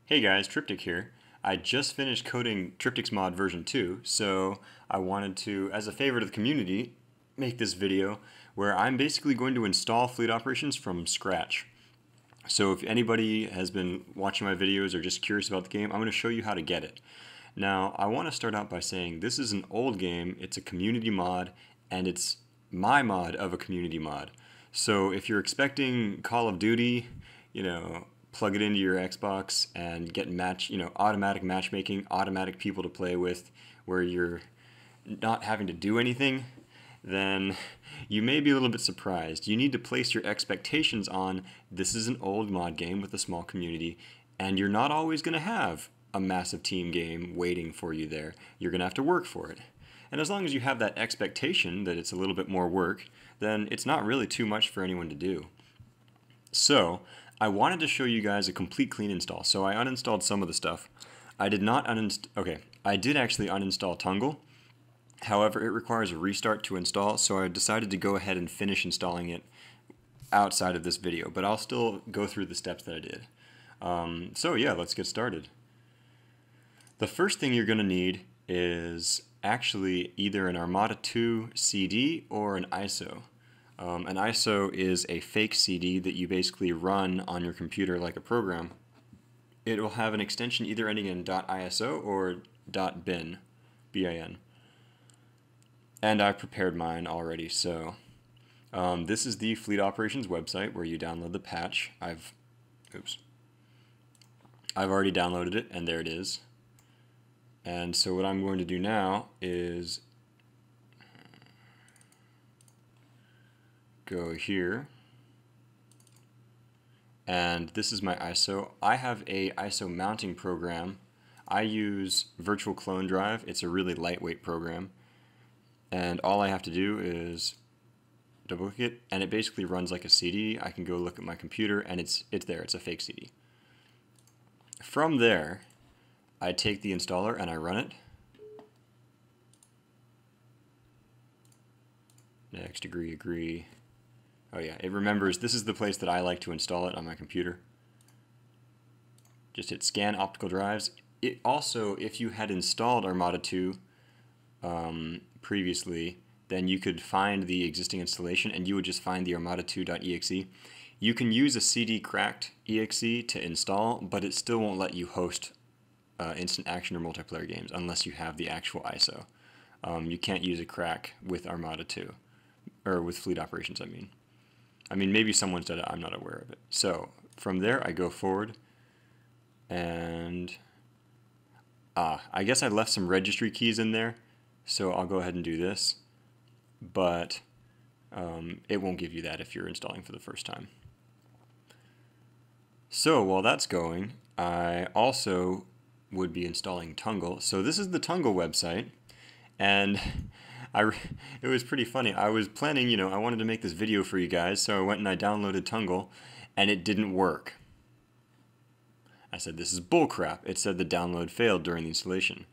Hey guys, Tryptic here. I just finished coding Tryptic's mod version 2, so I wanted to, as a favor to the community, make this video where I'm basically going to install fleet operations from scratch. So if anybody has been watching my videos or just curious about the game, I'm going to show you how to get it. Now, I want to start out by saying this is an old game, it's a community mod, and it's my mod of a community mod. So if you're expecting Call of Duty, plug it into your Xbox and get automatic matchmaking, automatic people to play with, where you're not having to do anything, then you may be a little bit surprised. You need to place your expectations on this is an old mod game with a small community, and you're not always going to have a massive team game waiting for you there. You're going to have to work for it. And as long as you have that expectation that it's a little bit more work, then it's not really too much for anyone to do. So, I wanted to show you guys a complete clean install. So I uninstalled some of the stuff. I did not I did actually uninstall Tunngle. However, it requires a restart to install, so I decided to go ahead and finish installing it outside of this video, but I'll still go through the steps that I did. So yeah, let's get started. The first thing you're going to need is actually either an Armada II CD or an ISO. An ISO is a fake CD that you basically run on your computer like a program. It will have an extension either ending in .iso or .bin, bin. And I've prepared mine already, so this is the Fleet Operations website where you download the patch. I've already downloaded it, and there it is. And so what I'm going to do now is go here, and this is my ISO. I have a ISO mounting program. I use Virtual Clone Drive. It's a really lightweight program, and all I have to do is double click it, and it basically runs like a CD. I can go look at my computer, and it's there. It's a fake CD. From there, I take the installer and I run it. Next, agree. Oh yeah, it remembers this is the place that I like to install it on my computer. Just hit scan optical drives. It also, if you had installed Armada II previously, then you could find the existing installation and you would just find the armada2.exe. You can use a CD cracked exe to install, but it still won't let you host instant action or multiplayer games unless you have the actual ISO. You can't use a crack with Armada II, or with Fleet Operations, I mean, maybe someone's done it, I'm not aware of it. So, from there, I go forward, and I guess I left some registry keys in there, so I'll go ahead and do this, but it won't give you that if you're installing for the first time. So, while that's going, I also would be installing Tunngle. So this is the Tunngle website, and it was pretty funny. I was planning, I wanted to make this video for you guys, so I went and I downloaded Tunngle, and it didn't work. I said, this is bullcrap. It said the download failed during the installation.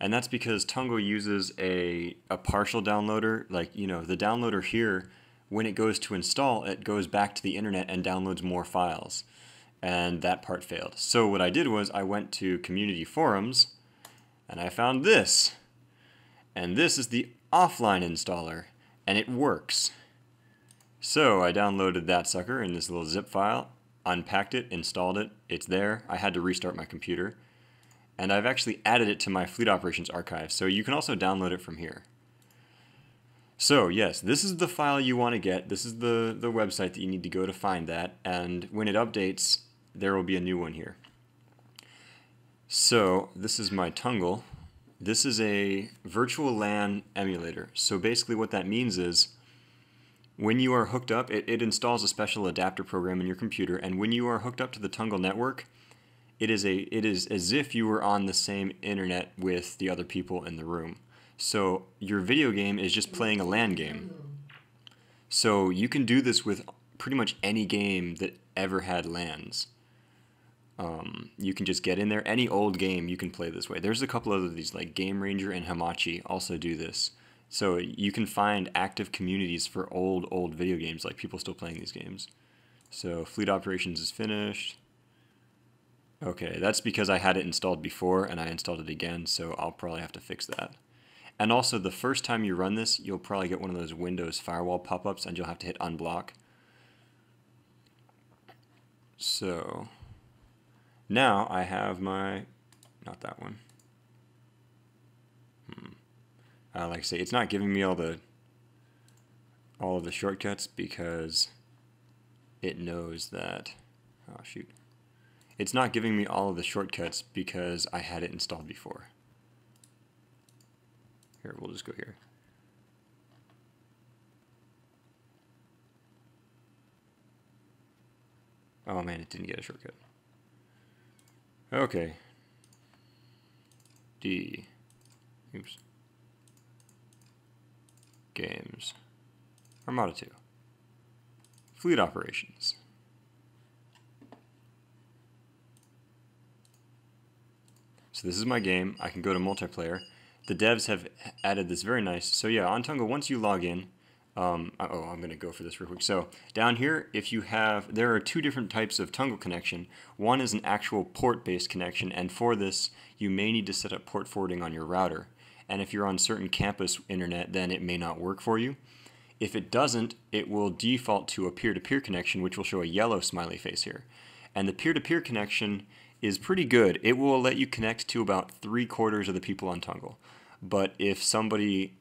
And that's because Tunngle uses a partial downloader. Like, the downloader here, when it goes to install, it goes back to the internet and downloads more files. And that part failed. So what I did was I went to community forums, and I found this. And this is the offline installer, and it works. So I downloaded that sucker in this little zip file, unpacked it, installed it, it's there. I had to restart my computer, and I've actually added it to my Fleet Operations archive, so you can also download it from here. So yes, this is the file you want to get. This is the website that you need to go to find that, and when it updates, there will be a new one here. So this is my Tunngle. This is a virtual LAN emulator. So basically what that means is when you are hooked up, it installs a special adapter program in your computer, and when you are hooked up to the Tunngle network, it is as if you were on the same internet with the other people in the room. So your video game is just playing a LAN game. So you can do this with pretty much any game that ever had LANs. You can just get in there. Any old game you can play this way. There's a couple of these, like Game Ranger and Hamachi also do this. So you can find active communities for old video games, like people still playing these games. So Fleet Operations is finished. Okay, that's because I had it installed before and I installed it again, so I'll probably have to fix that. And also, the first time you run this, you'll probably get one of those Windows firewall pop-ups and you'll have to hit unblock. So, now I have my, not that one. Like I say, it's not giving me all of the shortcuts because it knows that, oh shoot. It's not giving me all of the shortcuts because I had it installed before. Here, we'll just go here. Oh man, it didn't get a shortcut. Okay. D. Oops. Games. Armada II. Fleet operations. So this is my game. I can go to multiplayer. The devs have added this very nice. So yeah, on Tunngle, once you log in, I'm going to go for this real quick. So down here, if you have, there are two different types of Tunngle connection. One is an actual port-based connection, and for this, you may need to set up port forwarding on your router. And if you're on certain campus internet, then it may not work for you. If it doesn't, it will default to a peer-to-peer connection, which will show a yellow smiley face here. And the peer-to-peer connection is pretty good. It will let you connect to about 3/4 of the people on Tunngle. But if somebody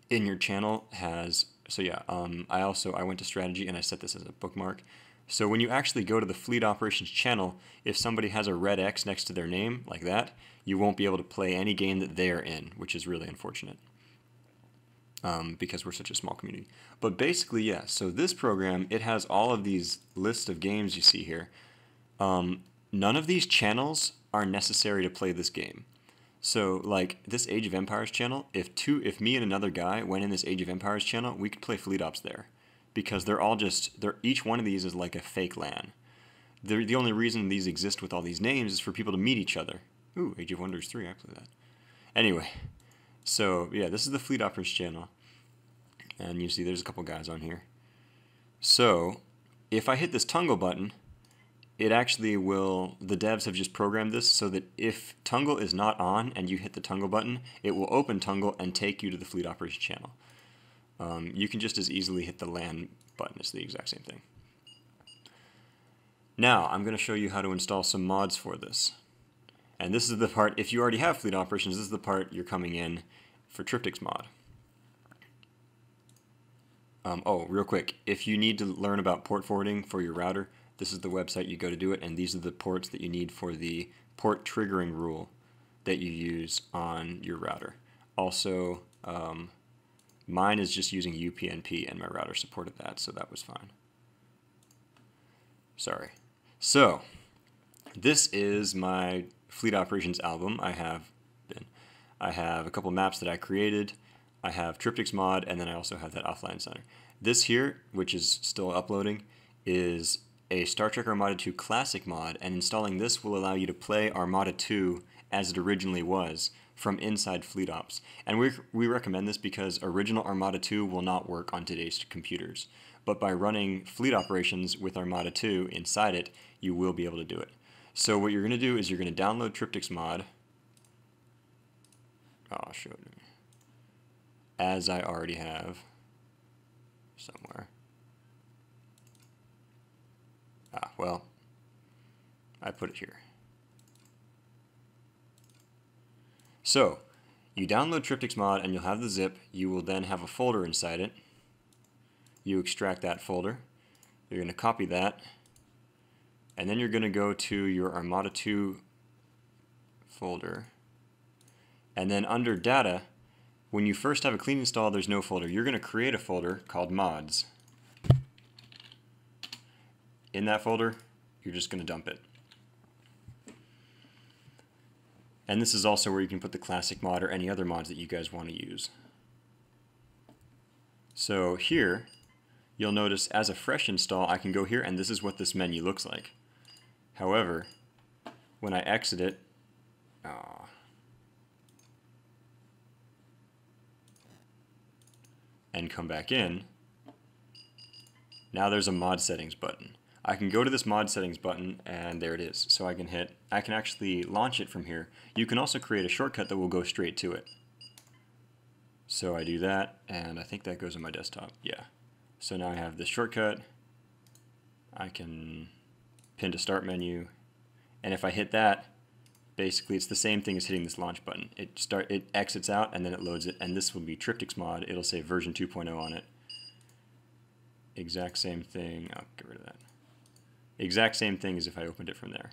in your channel has, so yeah, I went to strategy and I set this as a bookmark. So when you actually go to the fleet operations channel, if somebody has a red X next to their name like that, you won't be able to play any game that they're in, which is really unfortunate. Because we're such a small community. But basically, yeah, so this program, it has all of these lists of games you see here. None of these channels are necessary to play this game. So, like, this Age of Empires channel, if me and another guy went in this Age of Empires channel, we could play Fleet Ops there. Because each one of these is like a fake LAN. The only reason these exist with all these names is for people to meet each other. Ooh, Age of Wonders 3, I play that. Anyway, so, yeah, this is the Fleet Ops channel. And you see there's a couple guys on here. So, if I hit this Tunngle button, it actually will, the devs have just programmed this so that if Tunngle is not on and you hit the Tunngle button, it will open Tunngle and take you to the Fleet Operations channel. You can just as easily hit the LAN button. It's the exact same thing. Now, I'm going to show you how to install some mods for this. And this is the part, if you already have Fleet Operations, this is the part you're coming in for Tryptic's mod. Oh, real quick, if you need to learn about port forwarding for your router, this is the website you go to do it, and these are the ports that you need for the port triggering rule that you use on your router. Also, mine is just using UPnP, and my router supported that, so that was fine. Sorry. So, this is my Fleet Operations album. I have a couple maps that I created. I have Tryptic's mod, and then I also have that offline center. This here, which is still uploading, is a Star Trek Armada II Classic mod, and installing this will allow you to play Armada II as it originally was from inside Fleet Ops. And we recommend this because original Armada II will not work on today's computers. But by running Fleet Operations with Armada II inside it, you will be able to do it. So what you're going to do is you're going to download Tryptic's mod. I'll show it, as I already have somewhere. Well, I put it here. So, you download Tryptic's mod and you'll have the zip. You will then have a folder inside it. You extract that folder. You're going to copy that. And then you're going to go to your Armada II folder. And then under data, when you first have a clean install, there's no folder. You're going to create a folder called mods. In that folder, you're just going to dump it. And this is also where you can put the classic mod or any other mods that you guys want to use. So here, you'll notice as a fresh install, I can go here and this is what this menu looks like. However, when I exit it, and come back in, now there's a mod settings button. I can go to this mod settings button, and there it is. So I can actually launch it from here. You can also create a shortcut that will go straight to it. So I do that, and I think that goes on my desktop. Yeah. So now I have this shortcut. I can pin to start menu, and if I hit that, basically it's the same thing as hitting this launch button. It exits out and then it loads it, and this will be Tryptic's mod. It'll say version 2.0 on it. Exact same thing. I'll get rid of that. Exact same thing as if I opened it from there.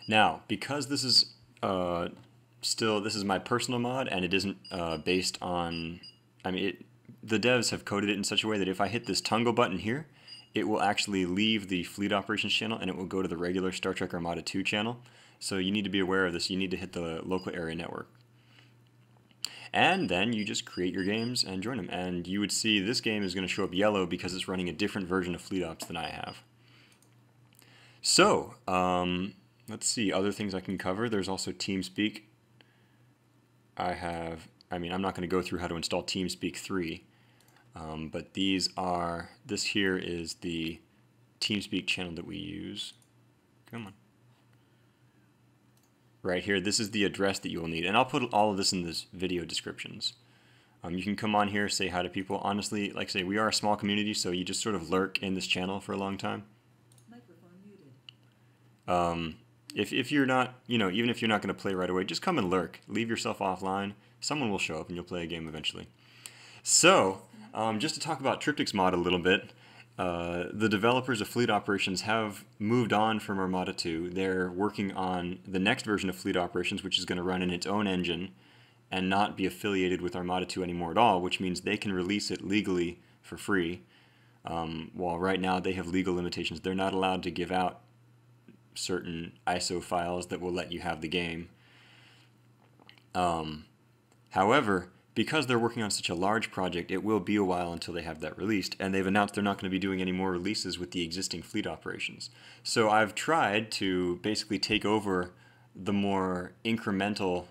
Now, because this is this is my personal mod, and it isn't based on, the devs have coded it in such a way that if I hit this Tunngle button here, it will actually leave the Fleet Operations channel and it will go to the regular Star Trek Armada II channel. So you need to be aware of this. You need to hit the local area network. And then you just create your games and join them. And you would see this game is going to show up yellow because it's running a different version of Fleet Ops than I have. So, let's see, other things I can cover. There's also TeamSpeak. I'm not going to go through how to install TeamSpeak 3. But this here is the TeamSpeak channel that we use. Come on. Right here, this is the address that you will need. And I'll put all of this in this video descriptions. You can come on here, say hi to people. Honestly, like I say, we are a small community, so you just sort of lurk in this channel for a long time. Microphone muted. If you're not, even if you're not going to play right away, just come and lurk. Leave yourself offline. Someone will show up and you'll play a game eventually. So, just to talk about Tryptic's mod a little bit, the developers of Fleet Operations have moved on from Armada II. They're working on the next version of Fleet Operations, which is going to run in its own engine and not be affiliated with Armada II anymore at all, which means they can release it legally for free. While right now they have legal limitations. They're not allowed to give out certain ISO files that will let you have the game. However, because they're working on such a large project, it will be a while until they have that released, and they've announced they're not going to be doing any more releases with the existing Fleet Operations. So I've tried to basically take over the more incremental,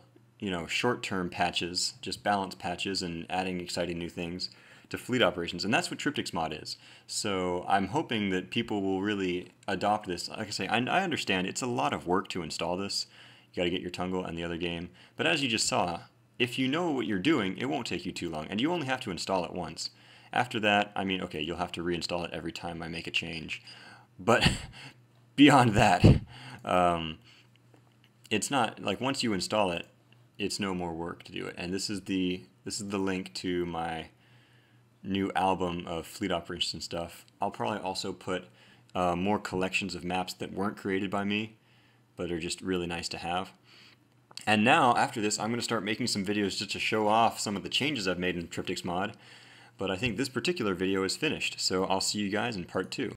short-term patches, just balance patches and adding exciting new things to Fleet Operations, and that's what Tryptic's mod is. So I'm hoping that people will really adopt this. Like I say, I understand it's a lot of work to install this. You got to get your Tunngle and the other game, but as you just saw, if you know what you're doing, it won't take you too long, and you only have to install it once. After that, okay, you'll have to reinstall it every time I make a change. But beyond that, it's not, like, once you install it, it's no more work to do it. And this is the link to my new album of Fleet Operations and stuff. I'll probably also put more collections of maps that weren't created by me, but are just really nice to have. And now, after this, I'm going to start making some videos just to show off some of the changes I've made in Tryptic's mod. But I think this particular video is finished, so I'll see you guys in part 2.